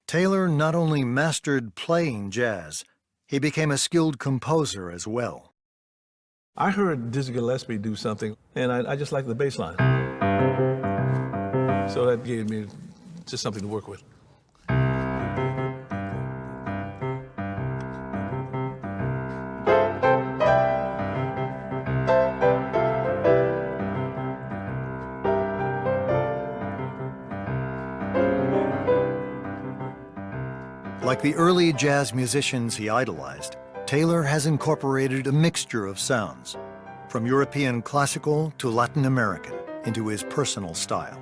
Taylor not only mastered playing jazz, he became a skilled composer as well. I heard Dizzy Gillespie do something, and I just liked the bass line. So that gave me just something to work with. Like the early jazz musicians he idolized, Taylor has incorporated a mixture of sounds, from European classical to Latin American, into his personal style.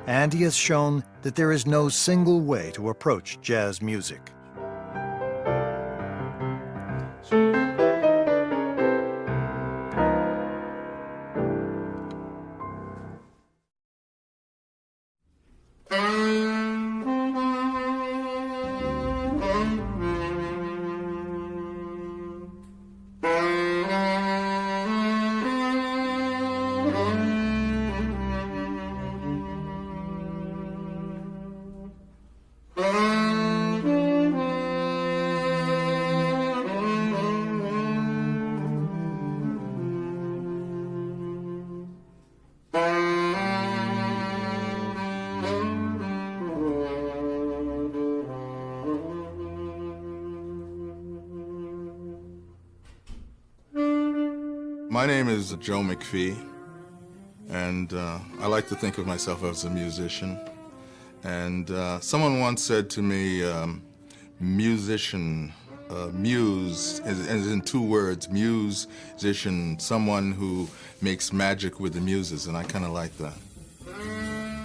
And he has shown that there is no single way to approach jazz music. My name is Joe McPhee, and I like to think of myself as a musician. And someone once said to me, musician, muse, as in two words, musician, someone who makes magic with the muses, and I kind of like that.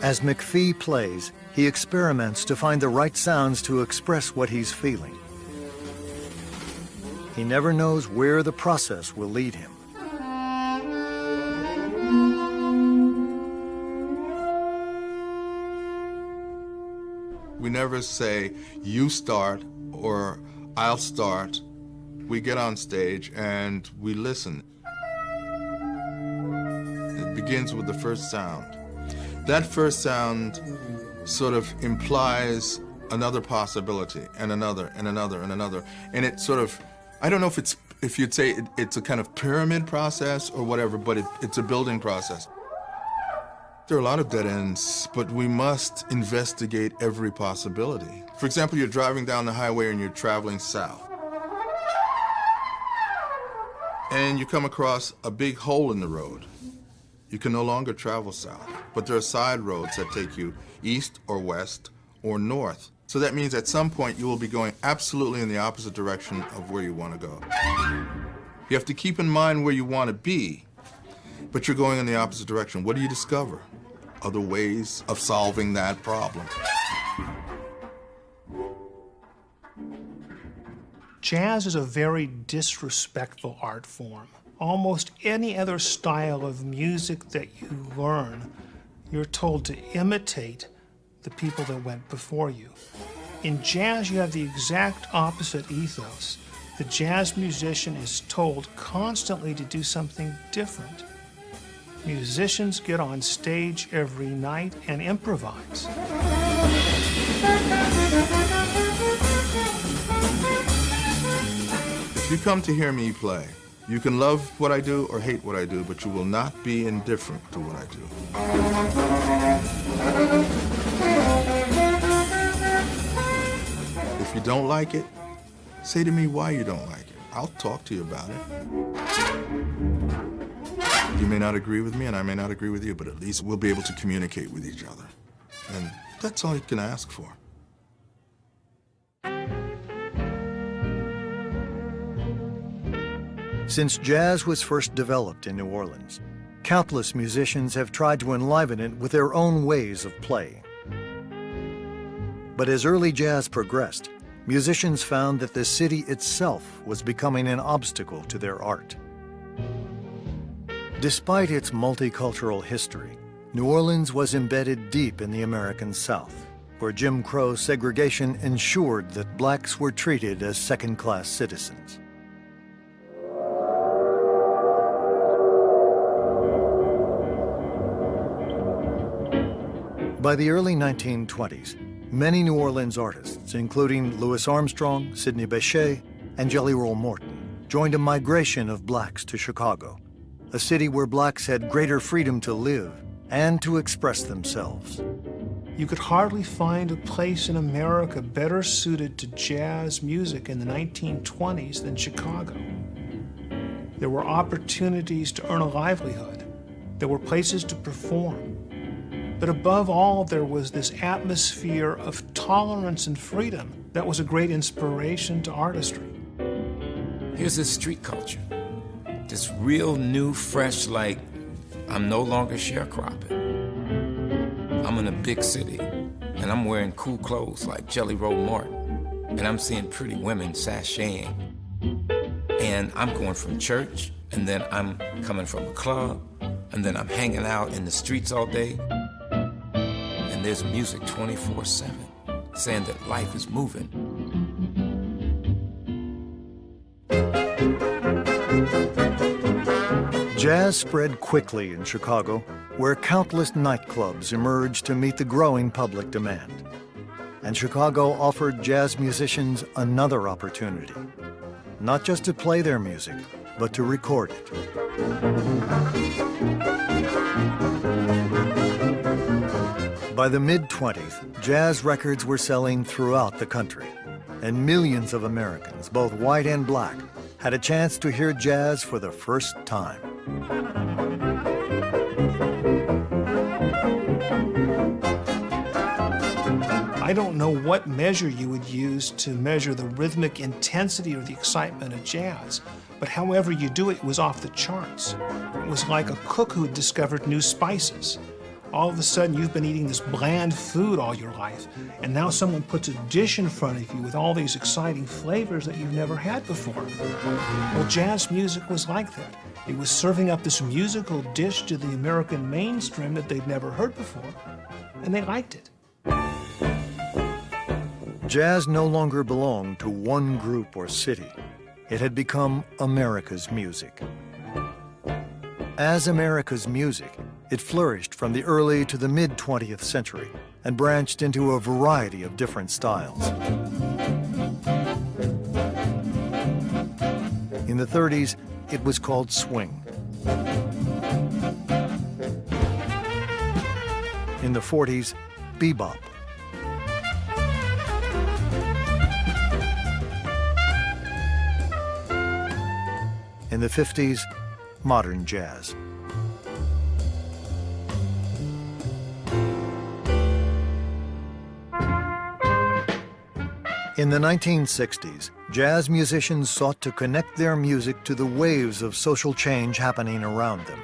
As McPhee plays, he experiments to find the right sounds to express what he's feeling. He never knows where the process will lead him. We never say, you start or I'll start. We get on stage and we listen. It begins with the first sound. That first sound sort of implies another possibility and another and another and another. And it sort of, I don't know if you'd say it's a kind of pyramid process or whatever, but it's a building process. There are a lot of dead ends, but we must investigate every possibility. For example, you're driving down the highway and you're traveling south. And you come across a big hole in the road. You can no longer travel south, but there are side roads that take you east or west or north. So that means at some point you will be going absolutely in the opposite direction of where you want to go. You have to keep in mind where you want to be, but you're going in the opposite direction. What do you discover? Other ways of solving that problem. Jazz is a very disrespectful art form. Almost any other style of music that you learn, you're told to imitate the people that went before you. In jazz, you have the exact opposite ethos. The jazz musician is told constantly to do something different. Musicians get on stage every night and improvise. If you come to hear me play, you can love what I do or hate what I do, but you will not be indifferent to what I do. If you don't like it, say to me why you don't like it. I'll talk to you about it. You may not agree with me, and I may not agree with you, but at least we'll be able to communicate with each other. And that's all you can ask for. Since jazz was first developed in New Orleans, countless musicians have tried to enliven it with their own ways of playing. But as early jazz progressed, musicians found that the city itself was becoming an obstacle to their art. Despite its multicultural history, New Orleans was embedded deep in the American South, where Jim Crow segregation ensured that blacks were treated as second-class citizens. By the early 1920s, Many New Orleans artists, including Louis Armstrong, Sidney Bechet, and Jelly Roll Morton, joined a migration of blacks to Chicago, a city where blacks had greater freedom to live and to express themselves. You could hardly find a place in America better suited to jazz music in the 1920s than Chicago. There were opportunities to earn a livelihood. There were places to perform. But above all, there was this atmosphere of tolerance and freedom that was a great inspiration to artistry. Here's this street culture, this real new, fresh, like, I'm no longer sharecropping. I'm in a big city, and I'm wearing cool clothes like Jelly Roll Morton, and I'm seeing pretty women sashaying. And I'm going from church, and then I'm coming from a club, and then I'm hanging out in the streets all day. And there's music 24/7, saying that life is moving. Jazz spread quickly in Chicago, where countless nightclubs emerged to meet the growing public demand. And Chicago offered jazz musicians another opportunity, not just to play their music, but to record it. By the mid-20s, jazz records were selling throughout the country, and millions of Americans, both white and black, had a chance to hear jazz for the first time. I don't know what measure you would use to measure the rhythmic intensity or the excitement of jazz, but however you do it, it was off the charts. It was like a cook who had discovered new spices. All of a sudden, you've been eating this bland food all your life, and now someone puts a dish in front of you with all these exciting flavors that you've never had before. Well, jazz music was like that. It was serving up this musical dish to the American mainstream that they'd never heard before, and they liked it. Jazz no longer belonged to one group or city. It had become America's music. As America's music, it flourished from the early to the mid-20th century and branched into a variety of different styles. In the 30s, it was called swing. In the 40s, bebop. In the 50s, modern jazz. In the 1960s, jazz musicians sought to connect their music to the waves of social change happening around them.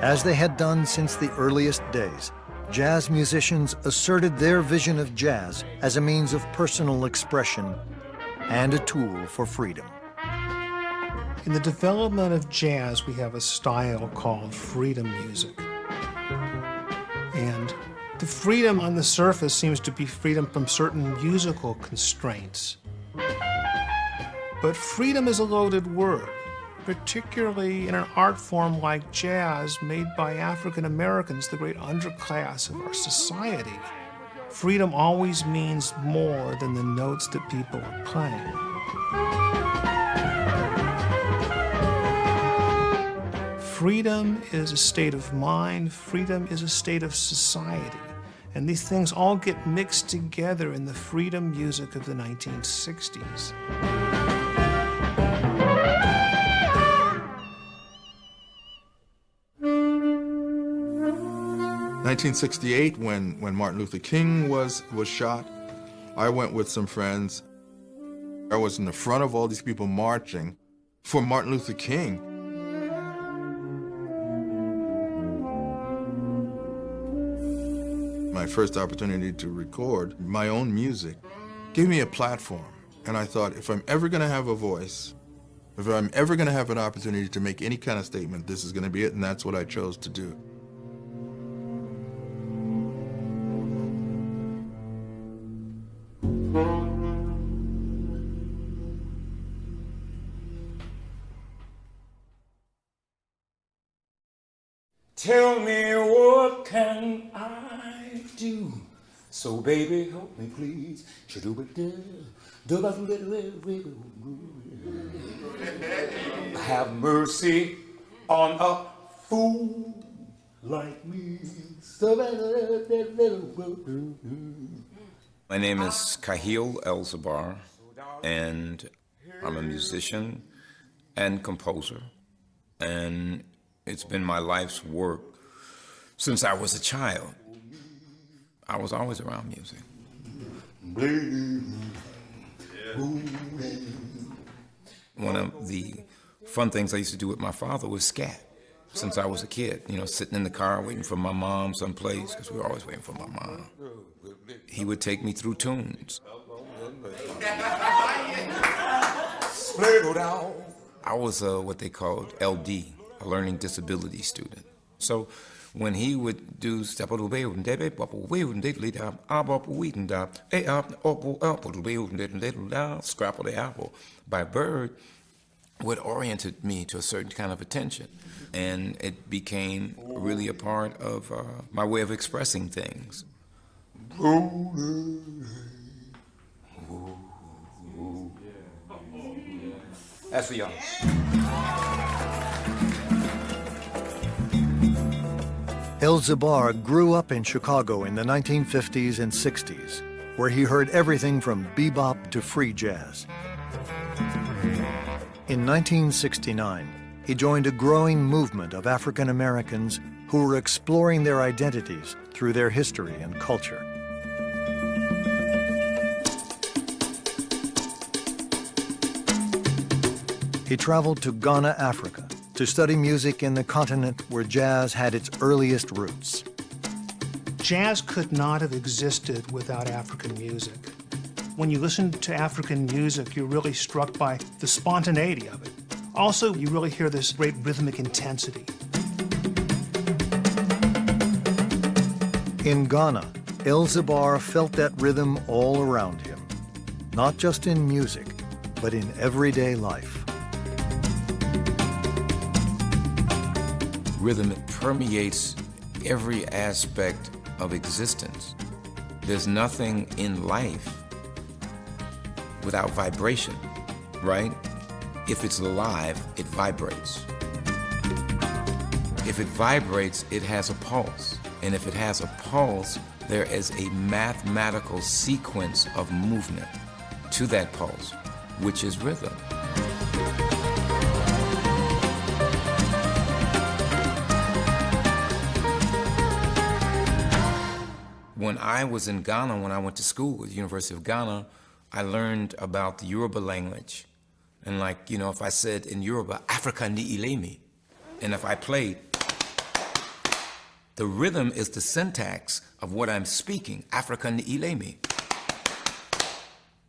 As they had done since the earliest days, jazz musicians asserted their vision of jazz as a means of personal expression and a tool for freedom. In the development of jazz, we have a style called freedom music. And the freedom on the surface seems to be freedom from certain musical constraints. But freedom is a loaded word, particularly in an art form like jazz made by African Americans, the great underclass of our society. Freedom always means more than the notes that people are playing. Freedom is a state of mind, freedom is a state of society. And these things all get mixed together in the freedom music of the 1960s. 1968, when Martin Luther King was shot, I went with some friends. I was in the front of all these people marching for Martin Luther King. My first opportunity to record my own music gave me a platform. And I thought, if I'm ever going to have a voice, if If I'm ever going to have an opportunity to make any kind of statement, this is going to be it, and that's what I chose to do. Tell me, what can I do? So baby, help me please. Have mercy on a fool like me. My name is Kahil El-Zabar, and I'm a musician and composer, and it's been my life's work since I was a child. I was always around music. One of the fun things I used to do with my father was scat since I was a kid. You know, sitting in the car waiting for my mom someplace, because we were always waiting for my mom. He would take me through tunes. I was what they called LD, a learning disability student. So when he would do Scrapple the Apple by Bird, what oriented me to a certain kind of attention. And it became really a part of my way of expressing things. That's for y'all. El-Zabar grew up in Chicago in the 1950s and 60s, where he heard everything from bebop to free jazz. In 1969, he joined a growing movement of African Americans who were exploring their identities through their history and culture. He traveled to Ghana, Africa, to study music in the continent where jazz had its earliest roots. Jazz could not have existed without African music. When you listen to African music, you're really struck by the spontaneity of it. Also, you really hear this great rhythmic intensity. In Ghana, El-Zabar felt that rhythm all around him, not just in music, but in everyday life. Rhythm permeates every aspect of existence. There's nothing in life without vibration, right? If it's alive, it vibrates. If it vibrates, it has a pulse. And if it has a pulse, there is a mathematical sequence of movement to that pulse, which is rhythm. When I was in Ghana, when I went to school at the University of Ghana, I learned about the Yoruba language. And like, you know, if I said in Yoruba, Africa ni ilemi, and if I played, the rhythm is the syntax of what I'm speaking, Africa ni ilemi.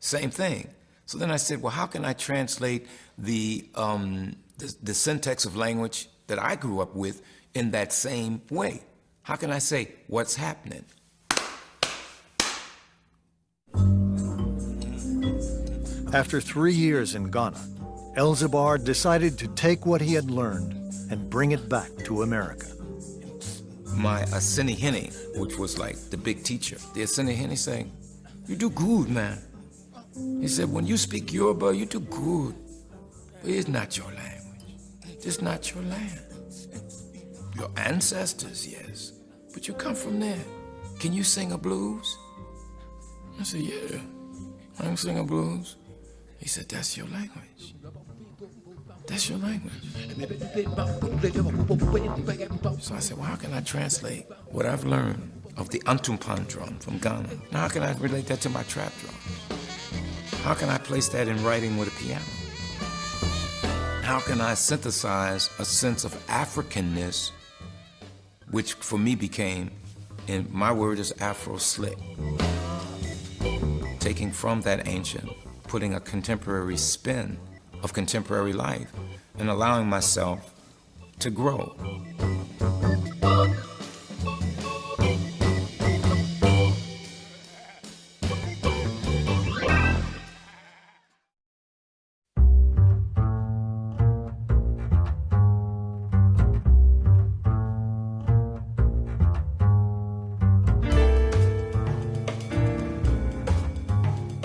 Same thing. So then I said, well, how can I translate the syntax of language that I grew up with in that same way? How can I say, what's happening? After 3 years in Ghana, El-Zabar decided to take what he had learned and bring it back to America. My Asini Hene, which was like the big teacher, the Asini Hene saying, you do good, man. He said, when you speak Yoruba, you do good. But it's not your language. It's not your land. Your ancestors, yes, but you come from there. Can you sing a blues? I said, yeah, I can sing a blues. He said, that's your language. That's your language. So I said, well, how can I translate what I've learned of the Antumpan drum from Ghana? Now, how can I relate that to my trap drum? How can I place that in writing with a piano? How can I synthesize a sense of Africanness, which for me became, and my word is Afro-slick, taking from that ancient, putting a contemporary spin of contemporary life and allowing myself to grow.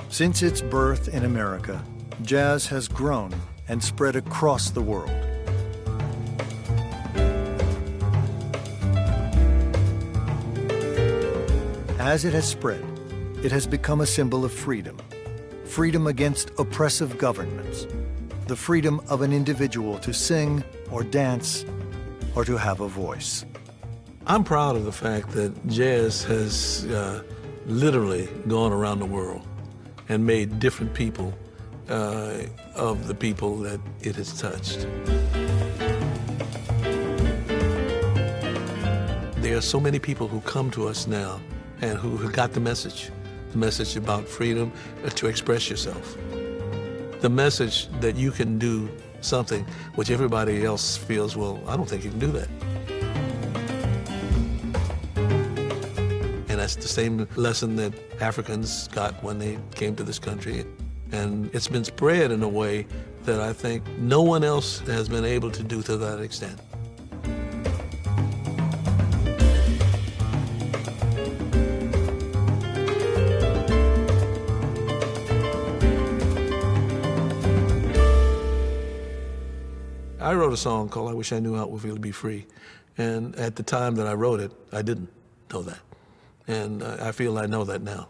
Since its birth in America, jazz has grown and spread across the world. As it has spread, it has become a symbol of freedom. Freedom against oppressive governments. The freedom of an individual to sing or dance or to have a voice. I'm proud of the fact that jazz has literally gone around the world and made different people of the people that it has touched. There are so many people who come to us now and who have got the message about freedom to express yourself. The message that you can do something which everybody else feels, well, I don't think you can do that. And that's the same lesson that Africans got when they came to this country. And it's been spread in a way that I think no one else has been able to do to that extent. I wrote a song called I Wish I Knew How It Would Feel to Be Free. And at the time that I wrote it, I didn't know that. And I feel I know that now.